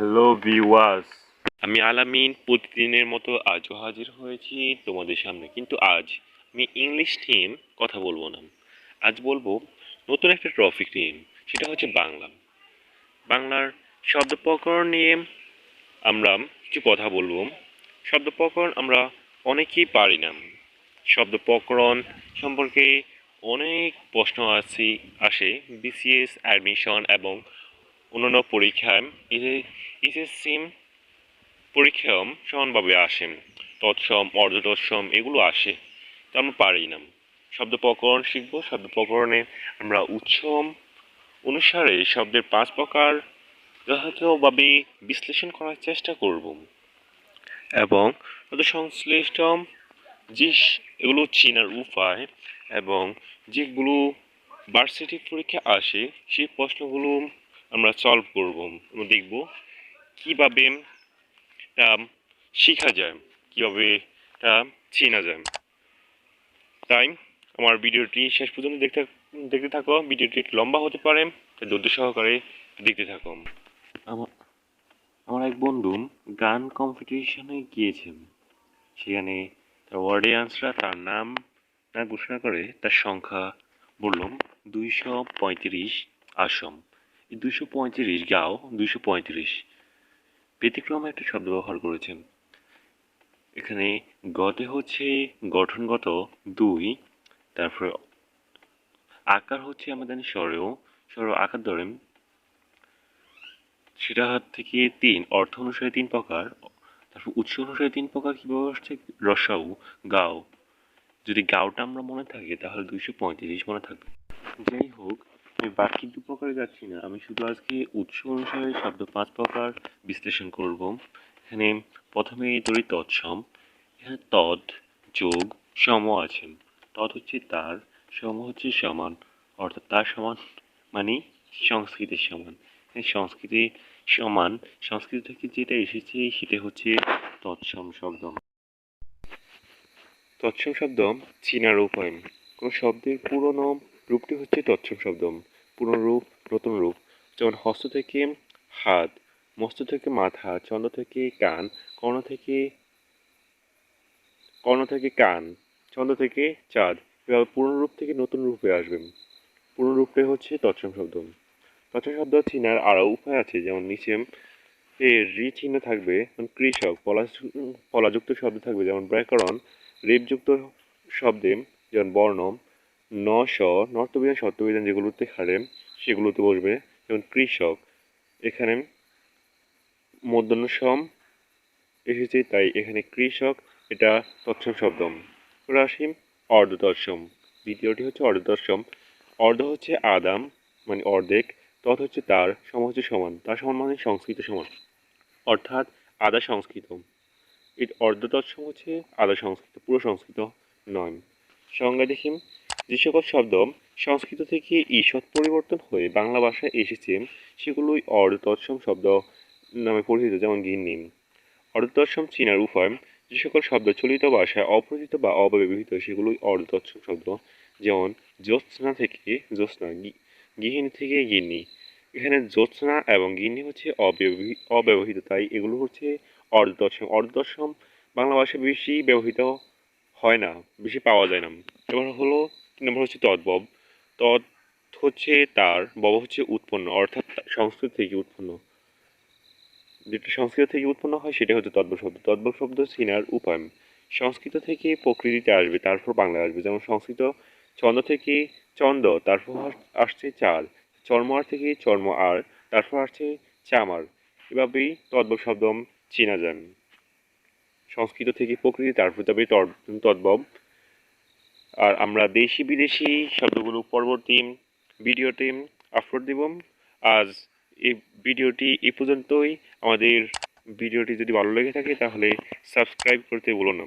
Hello viewers, আমি আলামিন প্রতিদিনের মতো আজও হাজির হয়েছি তোমাদের সামনে। কিন্তু আজ আমি ইংলিশ নিয়ে কথা বলবো না। আজ বলবো নতুন একটা টপিক নিয়ে, সেটা হচ্ছে বাংলা। বাংলার শব্দ প্রকরণ নিয়ে আমরা কিছু কথা বলবো। শব্দ প্রকরণ আমরা অনেকেই পারি না। শব্দ প্রকরণ সম্পর্কে অনেক প্রশ্ন আসে বিসিএস অ্যাডমিশন এবং অন্যান্য পরীক্ষায় এসএসসি পরীক্ষাও সমানভাবে আসে। তৎসম অর্ধ তৎসম এগুলো আসে, তো আমরা পারি না। শব্দ প্রকরণ শিখবো। শব্দ প্রকরণে আমরা উৎস অনুসারে শব্দের 5 প্রকার যথাযথভাবে বিশ্লেষণ করার চেষ্টা করব এবং তাদের সংশ্লিষ্ট যে এগুলো চেনার উপায় এবং যেগুলো ভার্সিটি পরীক্ষা আসে সেই প্রশ্নগুলো আমরা সলভ করব। আমরা দেখব কিভাবে শেখা যায়, কিভাবে চেনা যায়। তাই আমার ভিডিওটি শেষ পর্যন্ত দেখতে থাকো। ভিডিওটি একটু লম্বা হতে পারে, তাই ধৈর্য সহকারে দেখতে থাকো। আমার আমার এক বন্ধু গান কম্পিটিশনে গিয়েছেন। সেখানে তার অডিয়েন্সরা তার নাম না ঘোষণা করে তার সংখ্যা বললাম 235 আসম। এই 235 গাও 235 ব্যতিক্রমে একটা শব্দ ব্যবহার করেছেন। এখানে গতে হচ্ছে গঠনগত 2, তারপর আকার হচ্ছে আমাদের স্বরেও আকার ধরেন সেটা থেকে 3, অর্থ অনুসারে 3 প্রকার, তারপর উৎস অনুসারে 3 প্রকার কিভাবে হচ্ছে রসাউ গাও। যদি গাওটা আমরা মনে থাকে তাহলে 235 মনে থাকবে। যাই হোক, আমি বাকি 2 প্রকারে যাচ্ছি না, আমি শুধু আজকে উৎস অনুসারে শব্দ 5 প্রকার বিশ্লেষণ করব। এখানে প্রথমে ধরি তৎসম। এখানে তৎ যোগ সম আছে। তৎ হচ্ছে তার, সম হচ্ছে সমান, অর্থাৎ তার সমান মানে সংস্কৃতির সমান। সংস্কৃতি সমান, সংস্কৃত থেকে যেটা এসেছে সেটা হচ্ছে তৎসম শব্দ। তৎসম শব্দ চেনার উপায়। কোনো শব্দের পুরনো রূপটি হচ্ছে তৎসম শব্দ। পুরনো রূপ, নতুন রূপ। যেমন হস্ত থেকে হাত, মস্ত থেকে মাথা, চন্দ্র থেকে কান, কর্ণ থেকে কান, চন্দ্র থেকে চাঁদ। এভাবে পুরনো রূপ থেকে নতুন রূপে আসবে। পুরনো রূপটাই হচ্ছে তৎসম শব্দ। তৎসম শব্দ চেনার আরও উপায় আছে, যেমন নিচে রি চিহ্ন থাকবে কৃষক, পলাযুক্ত শব্দ থাকবে যেমন ব্যাকরণ, রেপযুক্ত শব্দে যেমন বর্ণ, ন স, নর্তবিধান সত্যবিধান যেগুলোতে খাড়ে সেগুলোতে বসবে যেমন কৃষক। এখানে মূর্ধন্য সম এসেছে তাই এখানে কৃষক, এটা তৎসম শব্দ। এবার আসি অর্ধ তৎসম। দ্বিতীয়টি হচ্ছে অর্ধ তৎসম। অর্ধ হচ্ছে আদাম মানে অর্ধেক, তৎ হচ্ছে তার, সম হচ্ছে সমান, তার সমান মানে সংস্কৃত সমান, অর্থাৎ আদা সংস্কৃত। এর অর্ধ তৎসম হচ্ছে আদা সংস্কৃত, পুরো সংস্কৃত নয়। সংজ্ঞা দেখি, যে সকল শব্দ সংস্কৃত থেকে ঈষৎ পরিবর্তন হয়ে বাংলা ভাষায় এসেছে সেগুলোই অর্ধ তৎসম শব্দ নামে পরিচিত, যেমন গিন্নি। অর্ধ তৎসম চেনার উপায়, যে সকল শব্দ চলিত ভাষায় অপরিচিত বা অব্যবহৃত সেগুলোই অর্ধ তৎসম শব্দ, যেমন জ্যোৎস্না থেকে জ্যোৎস্না, গৃহিণী থেকে গিন্নি। এখানে জ্যোৎস্না এবং গিন্নি হচ্ছে অব্যবহৃত, তাই এগুলো হচ্ছে অর্ধ তৎসম। অর্ধ তৎসম বাংলা ভাষায় বেশি ব্যবহৃত হয় না, বেশি পাওয়া যায় না। এবার হলো 3 নম্বর হচ্ছে তদ্ভব। তৎ হচ্ছে তার, বব হচ্ছে উৎপন্ন, অর্থাৎ সংস্কৃত থেকে উৎপন্ন। যেটা সংস্কৃত থেকে উৎপন্ন হয় সেটা হচ্ছে তদ্ভব শব্দ। তদ্ভব শব্দ চেনার উপায়, সংস্কৃত থেকে প্রকৃতিতে আসবে তারপর বাংলায় আসবে, যেমন সংস্কৃত ছন্দ থেকে চন্দ, তারপর আসছে চাল, চর্মার থেকে চর্ম আর, তারপর আসছে চামার। এভাবেই তদ্ভব শব্দ চেনা যায়। সংস্কৃত থেকে প্রকৃতি, তারপর তবে তদ্ভব। আর আমরা দেশি বিদেশি শব্দগুলো পরবর্তী ভিডিওতে আপলোড দেব। আজ এই ভিডিওটি এই পর্যন্তই। আমাদের ভিডিওটি যদি ভালো লেগে থাকে তাহলে সাবস্ক্রাইব করতে ভুলো না।